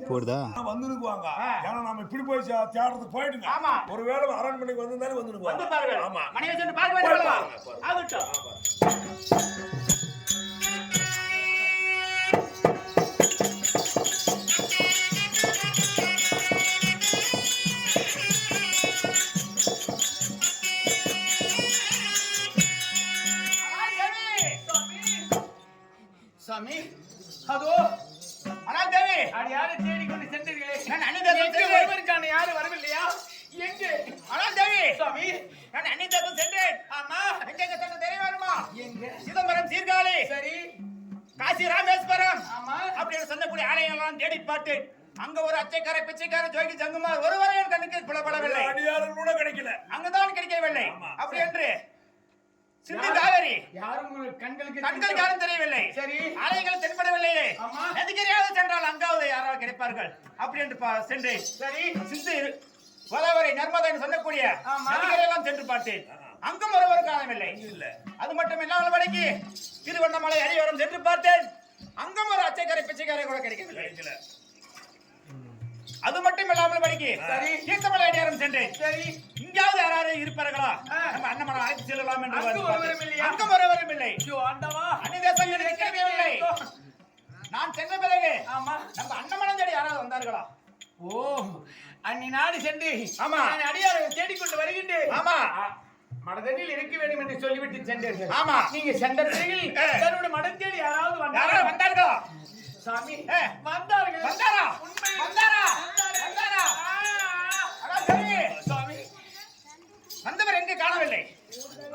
போடுதா வந்துருக்குவாங்க. ஏன்னா நம்ம இப்படி போய் தேடுறதுக்கு போயிடுங்க. ஆமா. ஒருவேளை அரண்மனைக்கு வந்திருந்தாலும் வந்துருக்குவாங்க. ஆமா. மணியை சென்று பார்க்க வேண்டியது ஆகட்டும். சாமி அதோ ஆனால் தேவி அது யாரை தேடிக்கொண்டு சென்றீர்களே? நான் அன்னிதேசம் வருவதற்கான யாரும் வரவில்லையா? எங்கே? ஆனால் தேவி சாமி நான் அன்னிதேசம் சென்றேன். ஆமா எங்க சென்று தெரிய வருமா? எங்க? சிதம்பரம் சீர்காழி சரி காசி ராமேஸ்வரம் ஆமா அப்படின்னு சொல்லக்கூடிய ஆலயங்கள்லாம் தேடி பார்த்தேன். அங்க ஒரு அச்சைக்கார பிச்சைக்கார ஜோகி ஜங்குமார் ஒருவரை என் கண்ணுக்கு புலப்படவில்லை. அடியாரும் கூட கிடைக்கல. அங்கதான் கிடைக்கவில்லை. அப்படி என்று சிந்து காவேரி யாரும் உங்களுக்கு கண்கள் யாரும் தெரியவில்லை. சரி ஆலயங்கள் தென்படவில்லையே. ஆமா நதிக்கரையாவது சென்றால் அங்காவது யாராவது கிடைப்பார்கள் அப்படி என்று சென்று சரி சிந்து கோதாவரி நர்மதா என்று சொல்லக்கூடிய நதிக்கரையெல்லாம் சென்று பார்த்தேன். அங்கும் ஒருவர் காணவில்லை. அது மட்டும் இல்லாமல் வடக்கி திருவண்ணாமலை அடியோரம் சென்று பார்த்தேன். அங்கும் ஒரு அச்சைக்காரை பிச்சைக்காரை கூட கிடைக்கவில்லை. அது மட்டும் இல்லாமல் வடக்கி தீர்த்தமலை அடியோரம் சென்றேன். சரி இங்காவது யாராவது இருப்பார்களா? நம்ம அண்ணமலை அழைத்து செல்லலாம் என்று அங்கும் ஒருவரும் இல்லை. அன்னிதேசம் கிடைக்கவில்லை. நான் சென்ற பிறகு ஆமா நம்ம அண்ணமலம் தேடி யாராவது வந்தார்களா? ஓ அன்னி நாடு சென்று ஆமா அடியாரை தேடிக்கொண்டு வருகின்றேன். ஆமா மடதண்ணில் இருக்க வேண்டும் என்று சொல்லிவிட்டு சென்றீர்கள். ஆமா நீங்க சென்ற பிறகு தன்னுடைய மடம் தேடி யாராவது வந்தார்களா? சாமி வந்தார்கள். வந்தாரா? உண்மை வந்தாரா? வந்தாரா? சாமி வந்தவர் எங்கே காணவில்லை.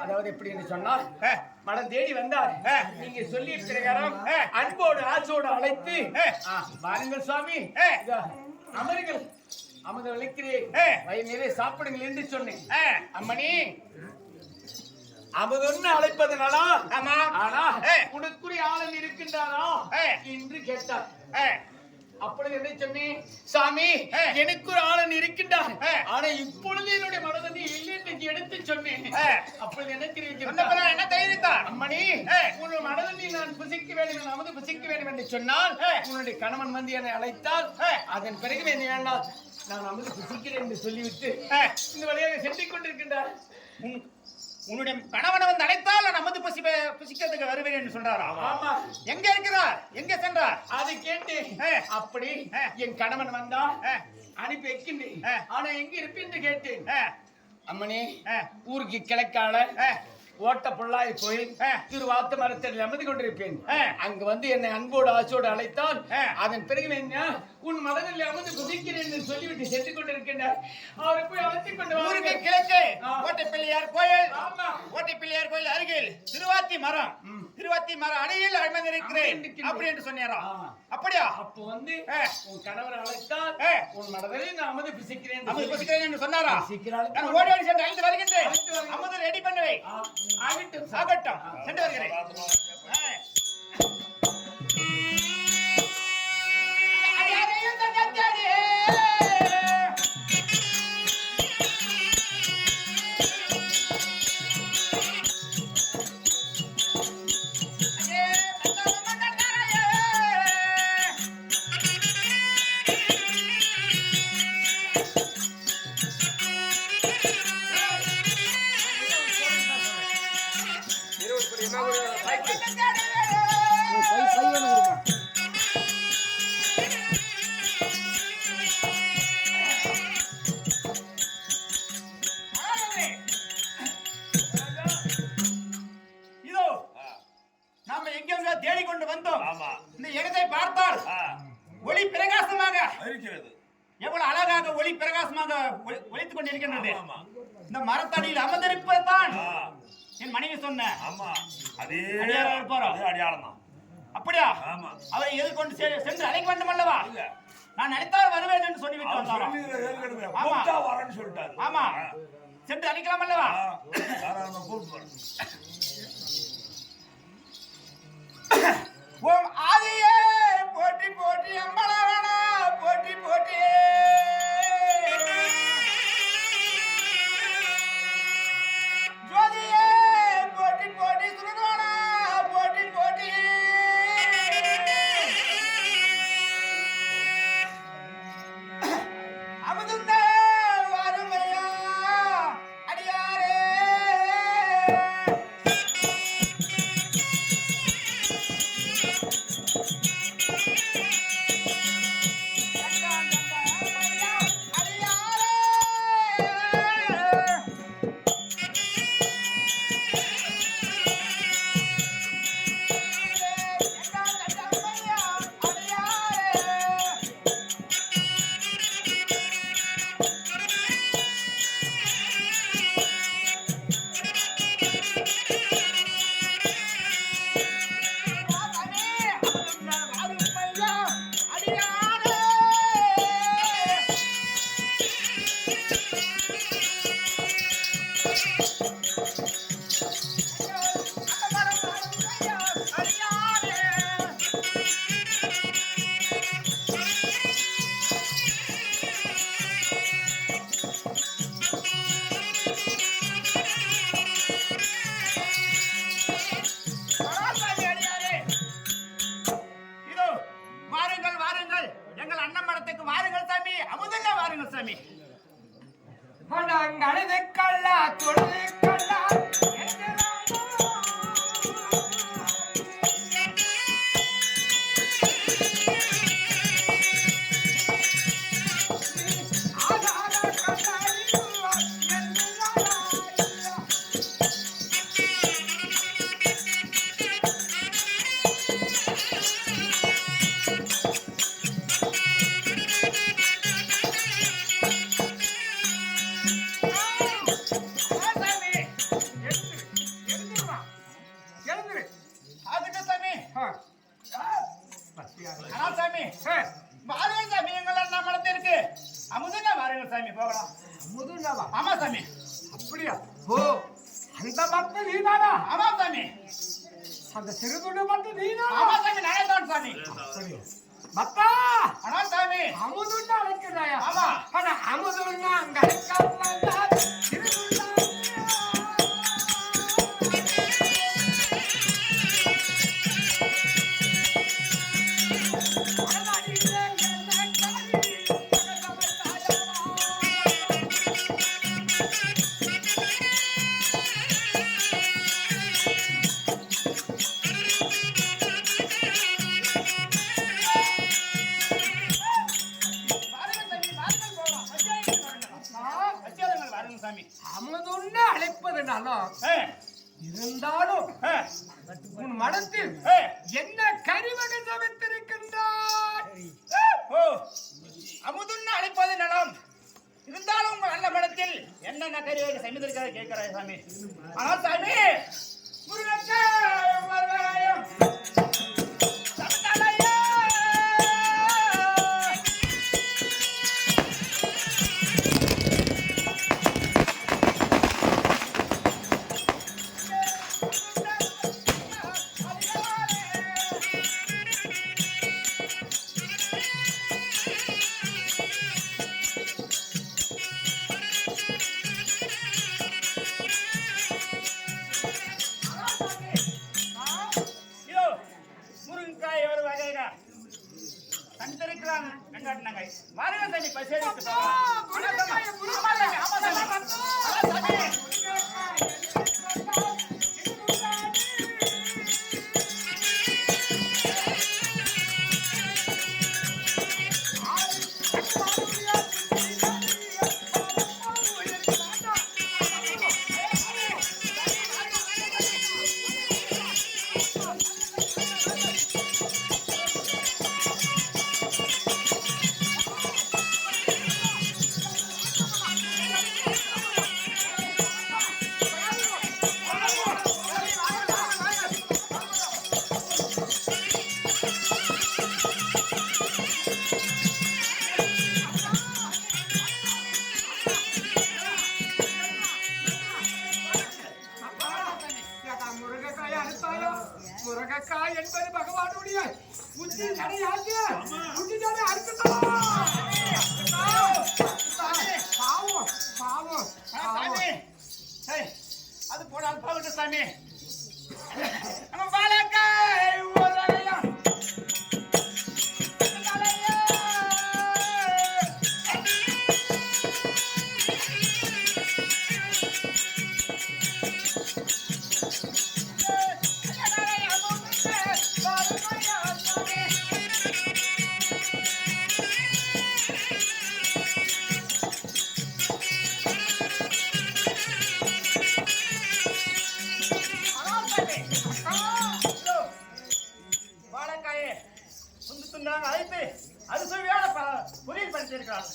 அதாவது எப்படி என்று சொன்னால் மடம் தேடி வந்தார். நீங்க சொல்லி பிரகாரம் அன்போடு ஆசோடு அழைத்து வாருங்கள் சுவாமி அமருங்கள் அமர்ந்து அழைக்கிறேன் வயிறு நிறைய சாப்பிடுங்கள் என்று சொன்னேன். அம்மணி அமுதொன்னு அழைப்பதனால ஆமா ஆனா உனக்குரிய ஆளன் இருக்கின்றாரா என்று கேட்டார். அப்பொழுது என்ன சொன்னேன்? சாமி எனக்கு ஒரு ஆளன் இருக்கின்றார். ஆனா இப்பொழுது என்னுடைய மனதனை இல்லை என்று எடுத்து சொன்னேன். அப்பொழுது என்ன தெரிவிக்கிறார்? என்ன தெரிவித்தார்? அம்மணி உன்னுடைய மனதனை நான் புசிக்க வேண்டும் அமுது புசிக்க வேண்டும் என்று சொன்னால் உன்னுடைய கணவன் வந்து என்னை அழைத்தால் அதன் பிறகு என்ன வேண்டாம் நான் அமுது புசிக்கிறேன் என்று சொல்லிவிட்டு இந்த வழியாக சென்று கொண்டிருக்கின்றார். உன்னுடைய கணவனை வந்து அழைத்தால் நான் அமுது புசிக்கிறதுக்கு வருவேன் என்று சொல்றாரா? ஆமா. எங்க இருக்கிறார்? எங்க சென்றார்? அதை கேட்டு அப்படி என் கணவன் வந்தா அனுப்பி வைக்கின்றேன். ஆனா எங்க இருப்பேன் என்று கேட்டேன். அம்மனி ஊருக்கு கிழக்கால ஓட்ட பொள்ளாய் கோயில் திருவாத்து மரத்தில் அமர்ந்து கொண்டிருப்பேன். அங்கு வந்து என்னை அன்போடு ஆசோடு அழைத்தால் அதன் பிறகு என்ன உன் மனதில் அமர்ந்து குதிக்கிறேன் என்று சொல்லிவிட்டு சென்று கொண்டிருக்கின்றார். அவரை போய் அழைத்துக் கொண்டு ஊருக்கு கிழக்கு ஓட்டைப்பிள்ளையார் கோயில். ஓட்டைப்பிள்ளையார் கோயில் அருகில் திருவாத்தி மரம் அடியில் அமர்ந்திருக்கிறேன் அப்படி என்று சொன்னாரா? அப்படியா? அப்போ வந்து உன் கணவர் அழைத்தால் உன் மனதில் நான் அமர்ந்து புசிக்கிறேன் என்று சொன்னாரா? நான் ஓடி ஓடி சென்று அழைத்து வருகின்றேன். அமுது ரெடி பண்ணுவேன். ஆகட்டும் ஆகட்டும் சென்று வருகிறேன். தேடிக்கொண்டு வந்தோம். இந்த இடத்தை பார்த்தால் ஒளி பிரகாசமாக இருக்கிறது. எவ்வளவு அழகாக ஒளி பிரகாசமாக ஒளித்துக் கொண்டிருக்கின்றது. இந்த மரத்தடியில் அமர்ந்திருப்பதுதான் என் மனைவி சொன்ன அடையாளம் தான். அப்படியா? அவரை எதிர்கொண்டு சென்று அழைக்க வேண்டும் அல்லவா? நான் நினைத்தால் வருவேன் என்று சொல்லிவிட்டு வந்தாராம். ஆமா சென்று அழைக்கலாம் அல்லவா? ஓம் ஆதியே போற்றி போற்றி அம்பலவனா போற்றி போற்றி ஜோதியே போற்றி போற்றி சுரதோனா போற்றி போற்றி எங்கள் அண்ணன் மடத்துக்கு வாருங்கள் சாமி, அமுதங்க வாருங்கள் சாமி. அழுது கல்லா தொழுது கல்லா அந்த சிறுதுண்டு மட்டும் நீதான். ஆமா சாமி, நானே தான் சாமி. பப்பா ஆனா சாமி அமுதுண்டா அழைக்கிறாயா? ஆமா. ஆனா அமுதுண்டா அங்க அழைக்காம சிறுதுண்டா அமுதுண்டு அழைப்பதுனாலும் இருந்தாலும் உன் மனத்தில் என்ன கரிவகை சமைத்திருக்கின்றார்? அமுதுன்னு அழைப்பது நலம் இருந்தாலும் உங்க நல்ல மனத்தில் என்னென்ன கருவியை சமைத்திருக்காரு கேட்கிறாரு சாமி. ஆனால் சாமி முருகன் வருவாராயம் முருகக்காய் என்பது பகவானுடைய புத்தி தடையாச்சு. புத்தி தடை அறுத்துதான் பாவம் பாவம் அது போனால் போகட்டு சாமி. நம்ம வாழைக்காய் ஒரு வகையா அழைத்து அறுசுவையான பொரியல் படித்திருக்கிறார்.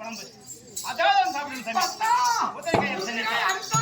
குழம்பு அதான் சாப்பிடுங்க சாமி. பூசணிக்காய் அரிசி.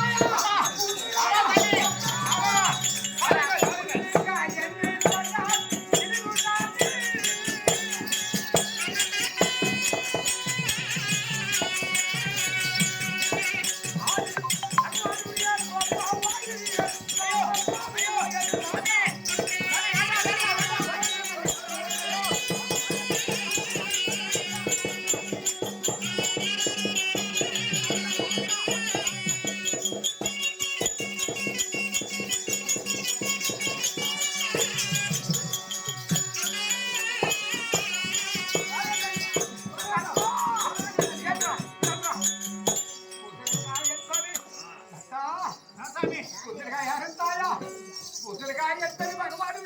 భగవాను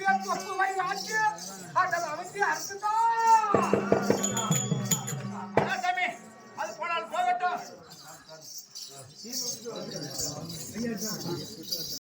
అర్థం